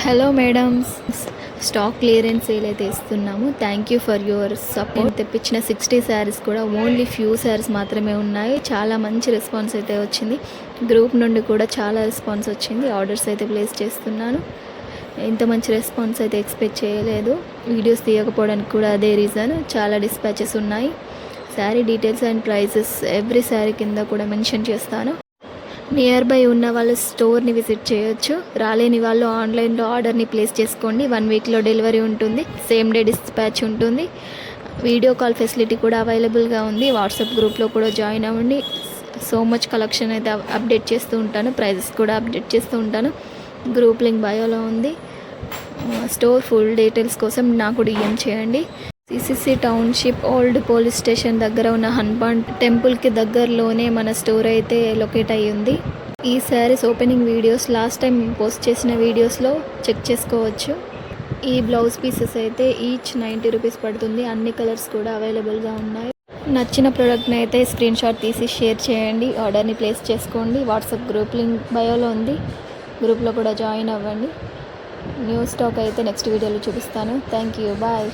Hello madams, stock clearance sale అయితే ఇస్తున్నాము. Thank you for your support. తెప్పించిన 60 శారీస్ కూడా ఓన్లీ ఫ్యూ శారీస్ మాత్రమే ఉన్నాయి. చాలా మంచి రెస్పాన్స్ అయితే వచ్చింది. గ్రూప్ నుండి కూడా చాలా రెస్పాన్స్ వచ్చింది. ఆర్డర్స్ అయితే ప్లేస్ చేస్తున్నాను. ఇంత మంచి రెస్పాన్స్ అయితే ఎక్స్పెక్ట్ చేయలేదు. వీడియోస్ తీయకపోవడానికి కూడా అదే రీజన్. చాలా డిస్పాచెస్ ఉన్నాయి. Sari details and prices every sari కింద కూడా మెన్షన్ చేస్తాను. నియర్ బై ఉన్న వాళ్ళు స్టోర్ని విజిట్ చేయొచ్చు. రాలేని వాళ్ళు ఆన్లైన్లో ఆర్డర్ని ప్లేస్ చేసుకోండి. 1 వీక్లో డెలివరీ ఉంటుంది. సేమ్ డే డిస్పాచ్ ఉంటుంది. వీడియో కాల్ ఫెసిలిటీ కూడా అవైలబుల్గా ఉంది. వాట్సాప్ గ్రూప్లో కూడా జాయిన్ అవ్వండి. సో మచ్ కలెక్షన్ అయితే అప్డేట్ చేస్తూ ఉంటాను. ప్రైజెస్ కూడా అప్డేట్ చేస్తూ ఉంటాను. గ్రూప్ లింక్ బయోలో ఉంది. స్టోర్ ఫుల్ డీటెయిల్స్ కోసం నాకు డిఎం చేయండి. CCC township old police station దగ్గర ఉన్న హనుమాన్ టెంపుల్కి దగ్గరలోనే మన స్టోర్ అయితే లొకేట్ అయ్యి ఉంది. ఈ saris opening videos last time post చేసిన వీడియోస్లో చెక్ చేసుకోవచ్చు. ఈ బ్లౌజ్ పీసెస్ అయితే ఈచ్ 90 రూపీస్ పడుతుంది. అన్ని కలర్స్ కూడా అవైలబుల్గా ఉన్నాయి. నచ్చిన ప్రోడక్ట్ని అయితే స్క్రీన్ షాట్ తీసి షేర్ చేయండి. ఆర్డర్ని ప్లేస్ చేసుకోండి. వాట్సాప్ గ్రూప్ లింక్ బయోలో ఉంది. గ్రూప్లో కూడా జాయిన్ అవ్వండి. న్యూ స్టాక్ అయితే నెక్స్ట్ వీడియోలో చూపిస్తాను. Thank you. బాయ్.